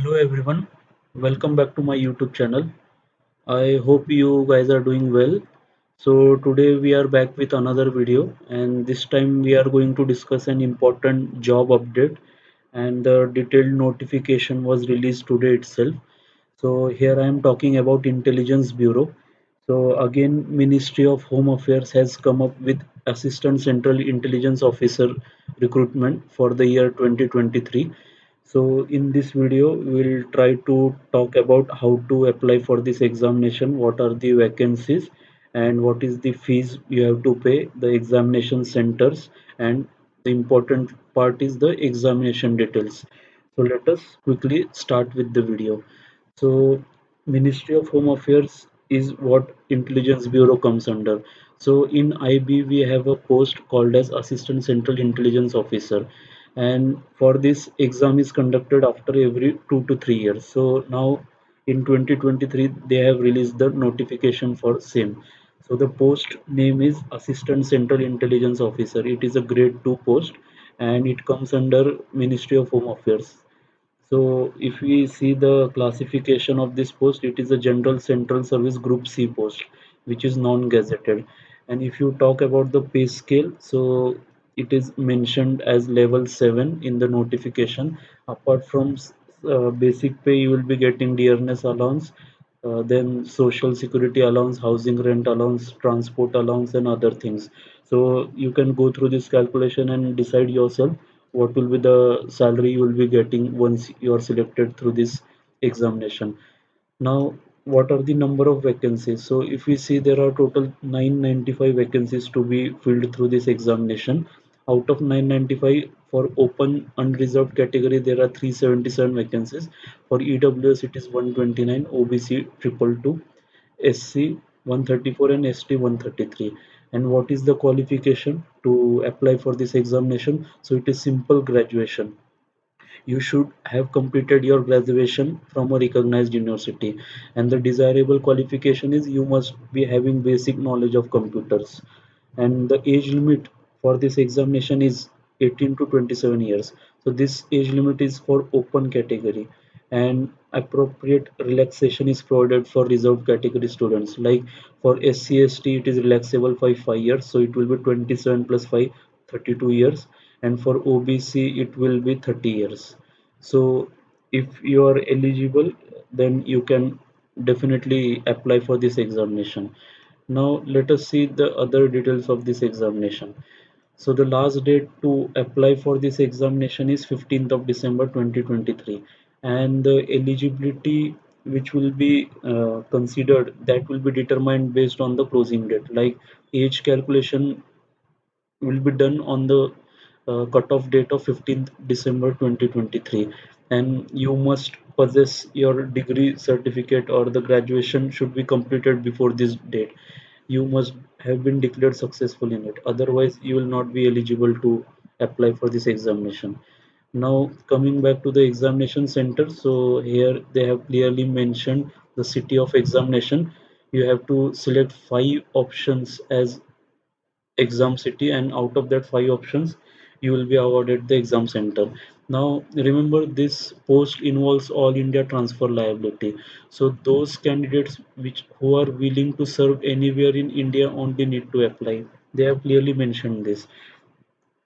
Hello everyone, welcome back to my YouTube channel. I hope you guys are doing well. So today we are back with another video, and this time we are going to discuss an important job update, and the detailed notification was released today itself. So here I am talking about Intelligence Bureau. So again, Ministry of Home Affairs has come up with Assistant Central Intelligence Officer recruitment for the year 2023. So in this video, we'll try to talk about how to apply for this examination, what are the vacancies, and what is the fees you have to pay, the examination centers, and the important part is the examination details. So let us quickly start with the video. So Ministry of Home Affairs is what Intelligence Bureau comes under. So in IB we have a post called as Assistant Central Intelligence Officer, and for this exam is conducted after every 2 to 3 years. So now in 2023 they have released the notification for same. So the post name is Assistant Central Intelligence Officer. It is a grade 2 post and it comes under Ministry of Home Affairs. So if we see the classification of this post, it is a General Central Service Group C post, which is non-gazetted. And if you talk about the pay scale, so it is mentioned as level 7 in the notification. Apart from basic pay, you will be getting dearness allowance, then social security allowance, housing rent allowance, transport allowance, and other things. So you can go through this calculation and decide yourself what will be the salary you will be getting once you are selected through this examination. Now, what are the number of vacancies? So if we see there are total 995 vacancies to be filled through this examination. Out of 995 for open unreserved category, there are 377 vacancies. For EWS, it is 129, OBC 222, SC 134 and ST 133. And what is the qualification to apply for this examination? So it is simple graduation. You should have completed your graduation from a recognized university, and the desirable qualification is you must be having basic knowledge of computers, and the age limit for this examination is 18 to 27 years. So this age limit is for open category, and appropriate relaxation is provided for reserved category students. Like for SC/ST it is relaxable by 5 years, so it will be 27 plus 5, 32 years, and for OBC it will be 30 years. So if you are eligible, then you can definitely apply for this examination. Now let us see the other details of this examination. So the last date to apply for this examination is 15th of December 2023, and the eligibility which will be considered, that will be determined based on the closing date. Like age calculation will be done on the cutoff date of 15th December 2023, and you must possess your degree certificate or the graduation should be completed before this date. You must have been declared successful in it, otherwise you will not be eligible to apply for this examination. Now coming back to the examination center, so here they have clearly mentioned the city of examination. You have to select 5 options as exam city, and out of that 5 options you will be awarded the exam center. Now remember, this post involves all India transfer liability, so those candidates which who are willing to serve anywhere in India only need to apply. They have clearly mentioned this.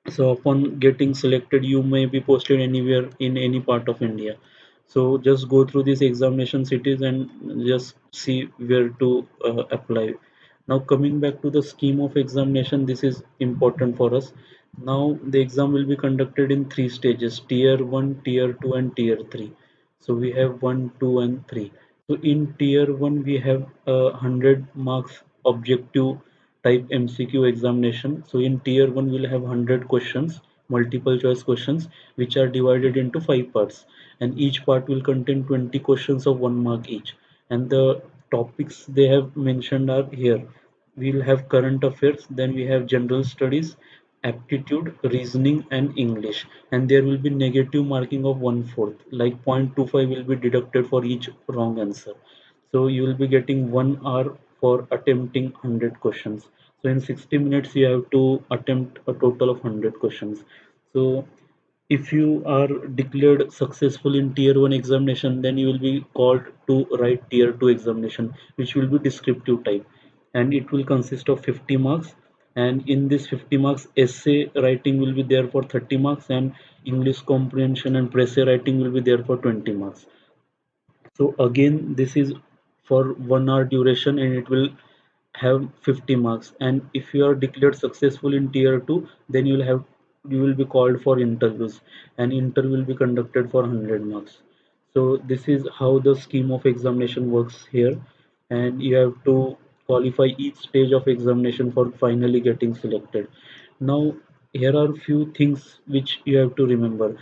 So upon getting selected, you may be posted anywhere in any part of India. So just go through these examination cities and just see where to apply. Now coming back to the scheme of examination, this is important for us. Now the exam will be conducted in 3 stages: tier 1, tier 2, and tier 3. So we have 1, 2, and 3. So in tier 1 we have a 100 marks objective type MCQ examination. So in tier 1 we'll have 100 questions, multiple choice questions, which are divided into 5 parts, and each part will contain 20 questions of 1 mark each. And the topics they have mentioned are here. We'll have current affairs, then we have general studies, aptitude, reasoning, and English. And there will be negative marking of 1/4, like 0.25 will be deducted for each wrong answer. So you will be getting 1 hour for attempting 100 questions. So in 60 minutes, you have to attempt a total of 100 questions. So If you are declared successful in tier 1 examination, then you will be called to write tier 2 examination, which will be descriptive type, and it will consist of 50 marks. And in this 50 marks, essay writing will be there for 30 marks, and English comprehension and essay writing will be there for 20 marks. So again, this is for 1 hour duration, and it will have 50 marks. And if you are declared successful in tier 2, then you will be called for interviews, and interview will be conducted for 100 marks. So this is how the scheme of examination works here, and you have to qualify each stage of examination for finally getting selected. Now here are few things which you have to remember.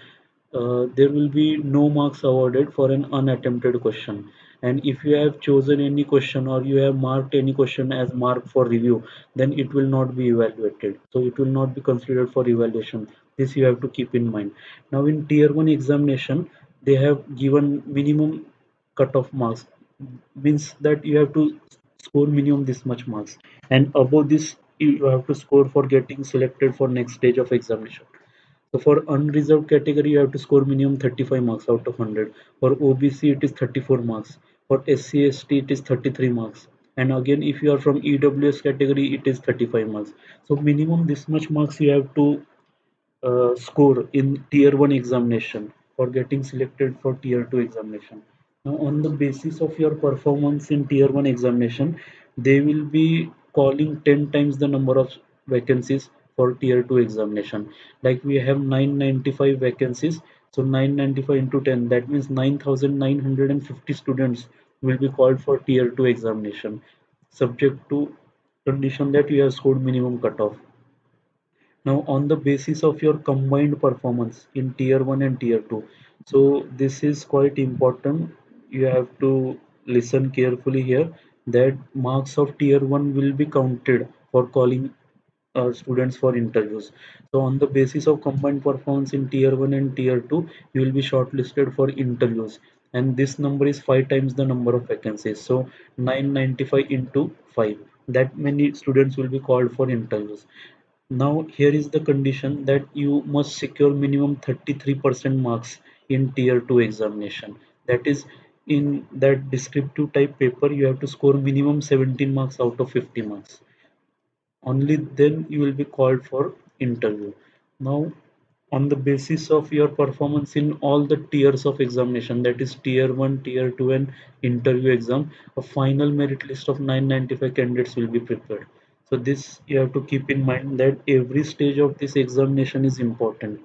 There will be no marks awarded for an unattempted question, and if you have chosen any question or you have marked any question as mark for review, then it will not be evaluated, so it will not be considered for evaluation. This you have to keep in mind. Now in tier 1 examination, they have given minimum cutoff marks, means that you have to score minimum this much marks, and above this you have to score for getting selected for next stage of examination. So for unreserved category, you have to score minimum 35 marks out of 100. For OBC, it is 34 marks. For SC ST, it is 33 marks. And again, if you are from EWS category, it is 35 marks. So minimum this much marks you have to score in tier 1 examination for getting selected for tier 2 examination. Now on the basis of your performance in tier 1 examination, they will be calling 10 times the number of vacancies for tier 2 examination. Like we have 995 vacancies, so 995 into 10, that means 9950 students will be called for tier 2 examination, subject to condition that you have scored minimum cutoff. Now on the basis of your combined performance in tier 1 and tier 2, so this is quite important. You have to listen carefully here, that marks of tier 1 will be counted for calling students for interviews. So on the basis of combined performance in tier 1 and tier 2, you will be shortlisted for interviews, and this number is 5 times the number of vacancies. So 995 into 5, that many students will be called for interviews. Now here is the condition, that you must secure minimum 33% marks in tier 2 examination. That is, in that descriptive type paper you have to score minimum 17 marks out of 50 marks. Only then you will be called for interview. Now on the basis of your performance in all the tiers of examination, that is tier 1, tier 2 and interview exam, a final merit list of 995 candidates will be prepared. So this you have to keep in mind, that every stage of this examination is important.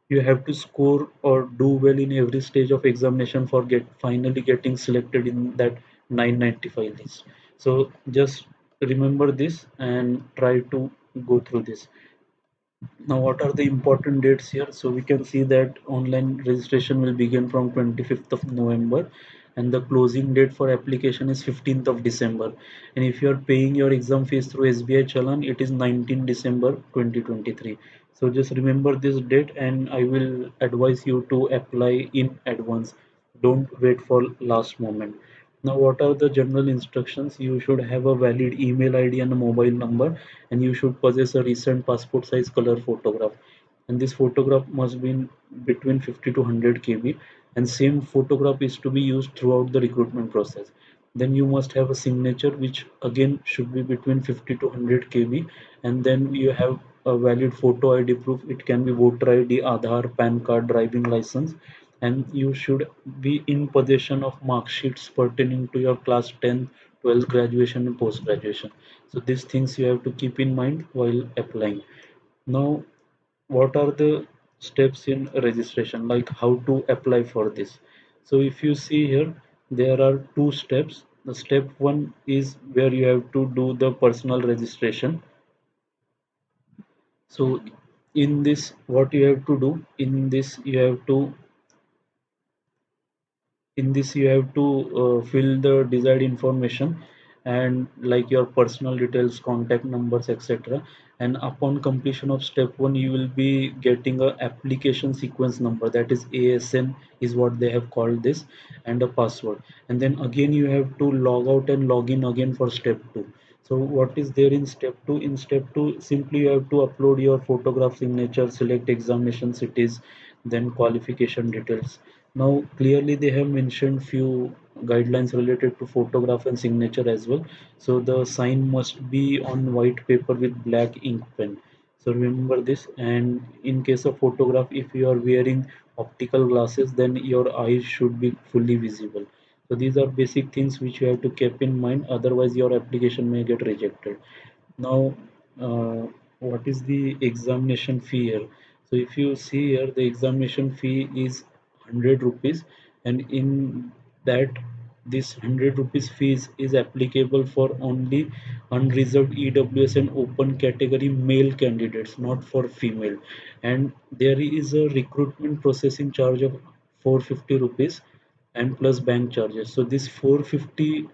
You have to score or do well in every stage of examination for finally getting selected in that 995 list. So just remember this and try to go through this. Now, what are the important dates here? So we can see that online registration will begin from 25th of November, and the closing date for application is 15th of December. And if you are paying your exam fees through SBI Challan, it is 19 December 2023. So just remember this date, and I will advise you to apply in advance. Don't wait for last moment. Now, what are the general instructions? You should have a valid email ID and a mobile number, and you should possess a recent passport size color photograph. And this photograph must be in between 50 to 100 kb, and same photograph is to be used throughout the recruitment process. Then you must have a signature which again should be between 50 to 100 kb, and then you have a valid photo ID proof. It can be voter ID, Aadhaar, PAN card, driving license, and you should be in possession of mark sheets pertaining to your class 10, 12 graduation and post graduation. So these things you have to keep in mind while applying. Now what are the steps in registration, like how to apply for this? So if you see here, there are two steps. The step one is where you have to do the personal registration. So in this, what you have to do in this, you have to fill the desired information, and like your personal details, contact numbers, etc. And upon completion of step 1, you will be getting a application sequence number, that is ASN is what they have called this, and a password. And then again you have to log out and log in again for step 2. So what is there in step 2? In step 2, simply you have to upload your photograph signature, select examination cities, then qualification details. Now clearly they have mentioned few guidelines related to photograph and signature as well. So the sign must be on white paper with black ink pen. So remember this. And in case of photograph, if you are wearing optical glasses, then your eyes should be fully visible. So these are basic things which you have to keep in mind, otherwise your application may get rejected. Now, what is the examination fee here? So if you see here, the examination fee is 100 rupees, and in that, this 100 rupees fees is applicable for only unreserved EWS and open category male candidates, not for female. And there is a recruitment processing charge of 450 rupees and plus bank charges. So this 450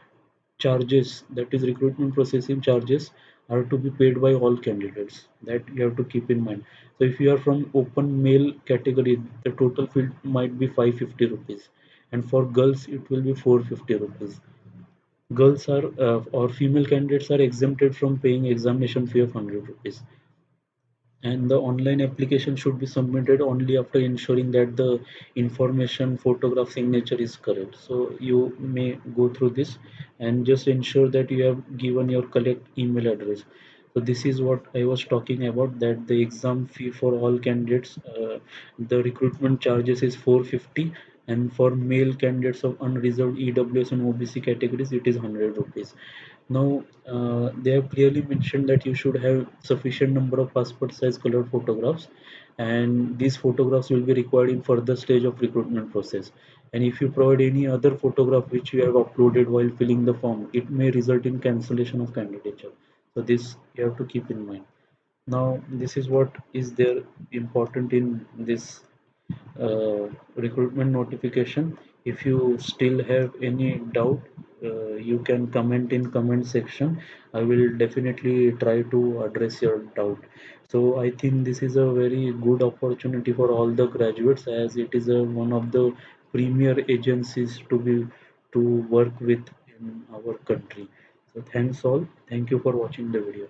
charges, that is recruitment processing charges, are to be paid by all candidates. That you have to keep in mind. So if you are from open male category, the total fee might be 550 rupees, and for girls it will be 450 rupees. Girls are or female candidates are exempted from paying examination fee of 100 rupees, and the online application should be submitted only after ensuring that the information, photograph, signature is correct. So you may go through this and just ensure that you have given your correct email address. So this is what I was talking about, that the exam fee for all candidates, the recruitment charges is 450, and for male candidates of unreserved EWS and OBC categories it is 100 rupees. Now, they have clearly mentioned that you should have sufficient number of passport size color photographs, and these photographs will be required in further stage of recruitment process. And if you provide any other photograph which you have uploaded while filling the form, it may result in cancellation of candidature. So this you have to keep in mind. Now, this is what is there important in this recruitment notification. If you still have any doubt, you can comment in comment section. I will definitely try to address your doubt. So I think this is a very good opportunity for all the graduates, as it is one of the premier agencies to work with in our country. So thanks all, thank you for watching the video.